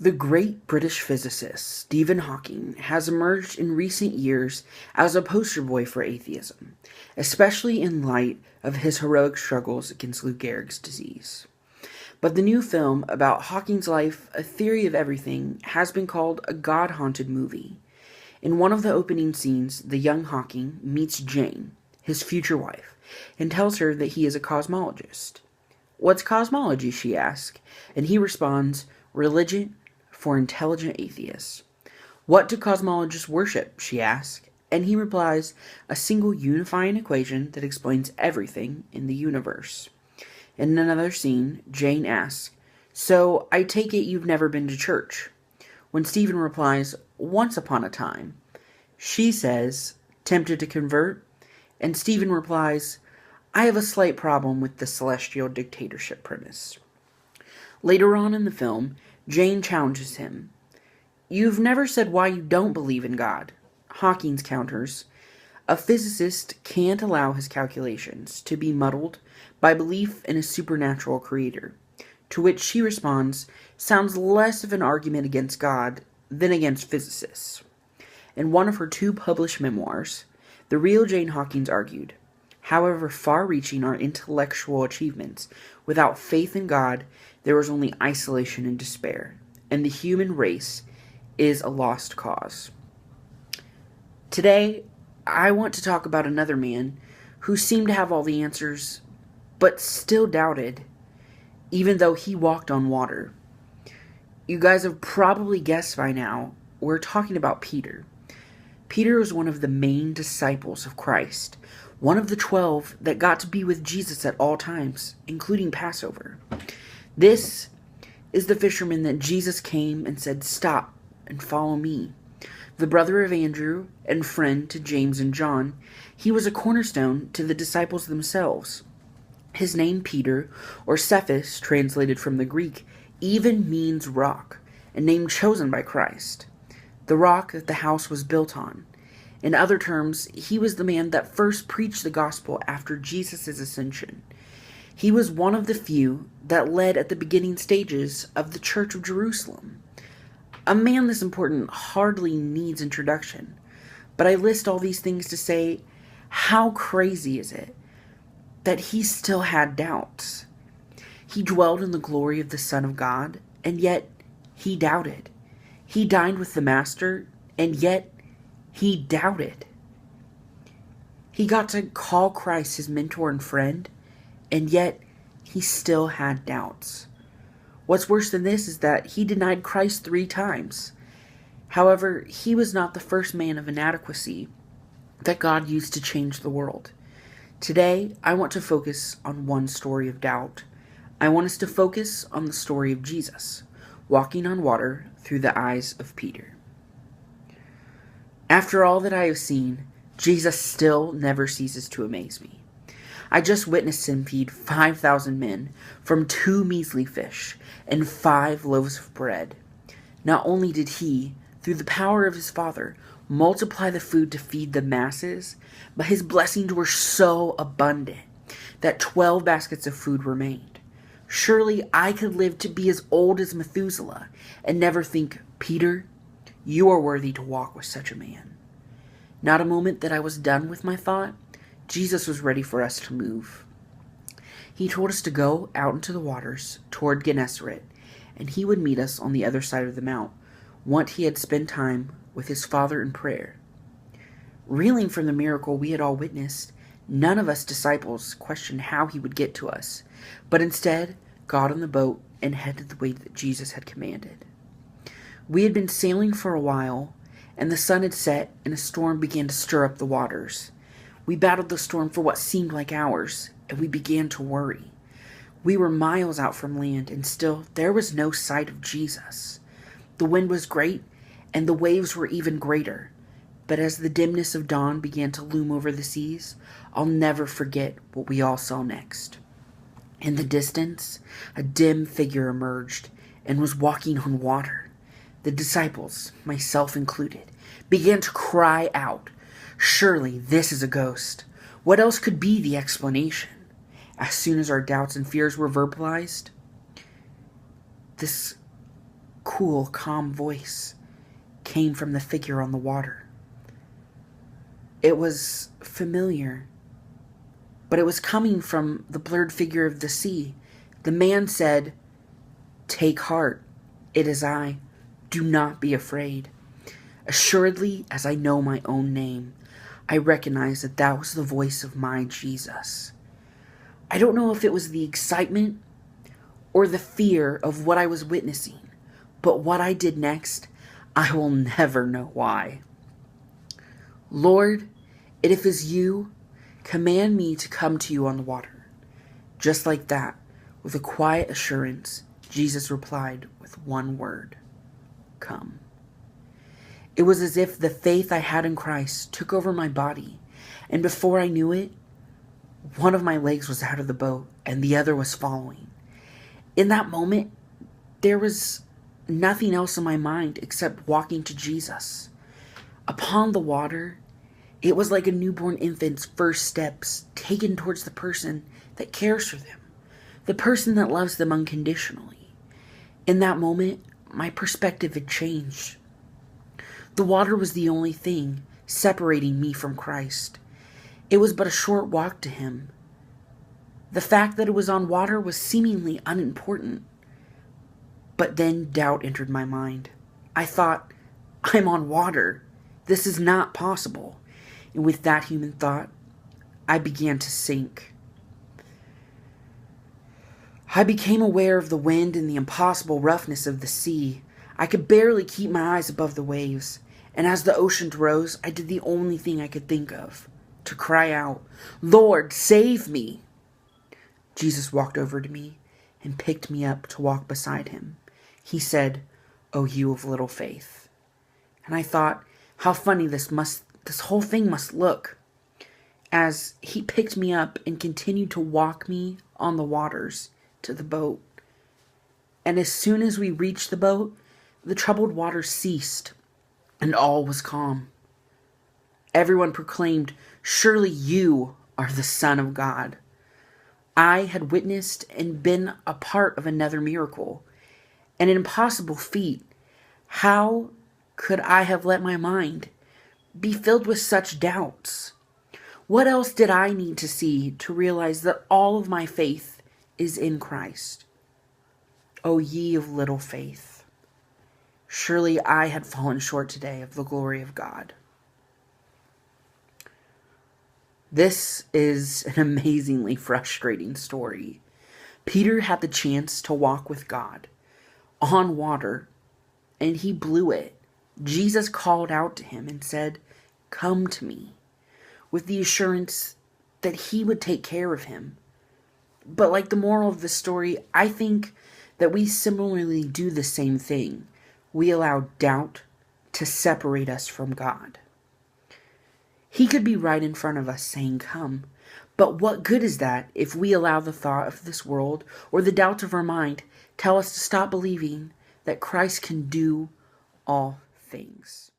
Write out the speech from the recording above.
The great British physicist Stephen Hawking has emerged in recent years as a poster boy for atheism, especially in light of his heroic struggles against Lou Gehrig's disease. But the new film about Hawking's life, A Theory of Everything, has been called a God-haunted movie. In one of the opening scenes, the young Hawking meets Jane, his future wife, and tells her that he is a cosmologist. "What's cosmology?" she asks, and he responds, "Religion for intelligent atheists." "What do cosmologists worship?" she asks, and he replies, "A single unifying equation that explains everything in the universe." In another scene, Jane asks, "So, I take it you've never been to church?" When Stephen replies, "Once upon a time," she says, "Tempted to convert?" And Stephen replies, "I have a slight problem with the celestial dictatorship premise." Later on in the film, Jane challenges him. "You've never said why you don't believe in God." Hawkins counters, "A physicist can't allow his calculations to be muddled by belief in a supernatural creator." To which she responds, "Sounds less of an argument against God than against physicists." In one of her two published memoirs, the real Jane Hawkins argued, "However far-reaching our intellectual achievements, without faith in God, there is only isolation and despair, and the human race is a lost cause." Today, I want to talk about another man who seemed to have all the answers, but still doubted, even though he walked on water. You guys have probably guessed by now, we're talking about Peter. Peter was one of the main disciples of Christ, one of the 12 that got to be with Jesus at all times, including Passover. This is the fisherman that Jesus came and said, "Stop and follow me." The brother of Andrew and friend to James and John, he was a cornerstone to the disciples themselves. His name Peter, or Cephas, translated from the Greek, even means rock, a name chosen by Christ. The rock that the house was built on. In other terms, he was the man that first preached the gospel after Jesus' ascension. He was one of the few that led at the beginning stages of the Church of Jerusalem. A man this important hardly needs introduction, but I list all these things to say, how crazy is it that he still had doubts? He dwelled in the glory of the Son of God, and yet he doubted. He dined with the Master, and yet he doubted. He got to call Christ his mentor and friend, and yet he still had doubts. What's worse than this is that he denied Christ 3 times. However, he was not the first man of inadequacy that God used to change the world. Today, I want to focus on one story of doubt. I want us to focus on the story of Jesus, walking on water through the eyes of Peter. After all that I have seen, Jesus still never ceases to amaze me. I just witnessed him feed 5,000 men from 2 measly fish and 5 loaves of bread. Not only did he, through the power of his Father, multiply the food to feed the masses, but his blessings were so abundant that 12 baskets of food remained. Surely I could live to be as old as Methuselah and never think, "Peter, you are worthy to walk with such a man." Not a moment that I was done with my thought, Jesus was ready for us to move. He told us to go out into the waters toward Gennesaret, and he would meet us on the other side of the mount, once he had spent time with his Father in prayer. Reeling from the miracle we had all witnessed, none of us disciples questioned how he would get to us, but instead got on the boat and headed the way that Jesus had commanded. We had been sailing for a while, and the sun had set and a storm began to stir up the waters. We battled the storm for what seemed like hours, and we began to worry. We were miles out from land, and still there was no sight of Jesus. The wind was great, and the waves were even greater. But as the dimness of dawn began to loom over the seas, I'll never forget what we all saw next. In the distance, a dim figure emerged and was walking on water. The disciples, myself included, began to cry out, "Surely this is a ghost. What else could be the explanation?" As soon as our doubts and fears were verbalized, this cool, calm voice came from the figure on the water. It was familiar, but it was coming from the blurred figure of the sea. The man said, "Take heart, it is I. Do not be afraid. Assuredly, as I know my own name, I recognize that that was the voice of my Jesus." I don't know if it was the excitement or the fear of what I was witnessing, but what I did next, I will never know why. "Lord, if it is you, command me to come to you on the water." Just like that, with a quiet assurance, Jesus replied with one word, "Come." It was as if the faith I had in Christ took over my body, and before I knew it, one of my legs was out of the boat and the other was following. In that moment, there was nothing else in my mind except walking to Jesus. Upon the water, it was like a newborn infant's first steps taken towards the person that cares for them, the person that loves them unconditionally. In that moment, my perspective had changed. The water was the only thing separating me from Christ. It was but a short walk to him. The fact that it was on water was seemingly unimportant. But then doubt entered my mind. I thought, I'm on water. This is not possible. And with that human thought, I began to sink. I became aware of the wind and the impossible roughness of the sea. I could barely keep my eyes above the waves. And as the ocean rose, I did the only thing I could think of, to cry out, "Lord, save me!" Jesus walked over to me and picked me up to walk beside him. He said, "O you of little faith." And I thought, how funny this whole thing must look, as he picked me up and continued to walk me on the waters to the boat. And as soon as we reached the boat, the troubled waters ceased, and all was calm. Everyone proclaimed, "Surely you are the Son of God." I had witnessed and been a part of another miracle, an impossible feat. How could I have let my mind be filled with such doubts? What else did I need to see to realize that all of my faith is in Christ? O ye of little faith. Surely I had fallen short today of the glory of God. This is an amazingly frustrating story. Peter had the chance to walk with God on water, and he blew it. Jesus called out to him and said, "Come to me," with the assurance that he would take care of him. But like the moral of the story, I think that we similarly do the same thing. We allow doubt to separate us from God. He could be right in front of us saying, "Come." But what good is that if we allow the thought of this world or the doubts of our mind tell us to stop believing that Christ can do all things?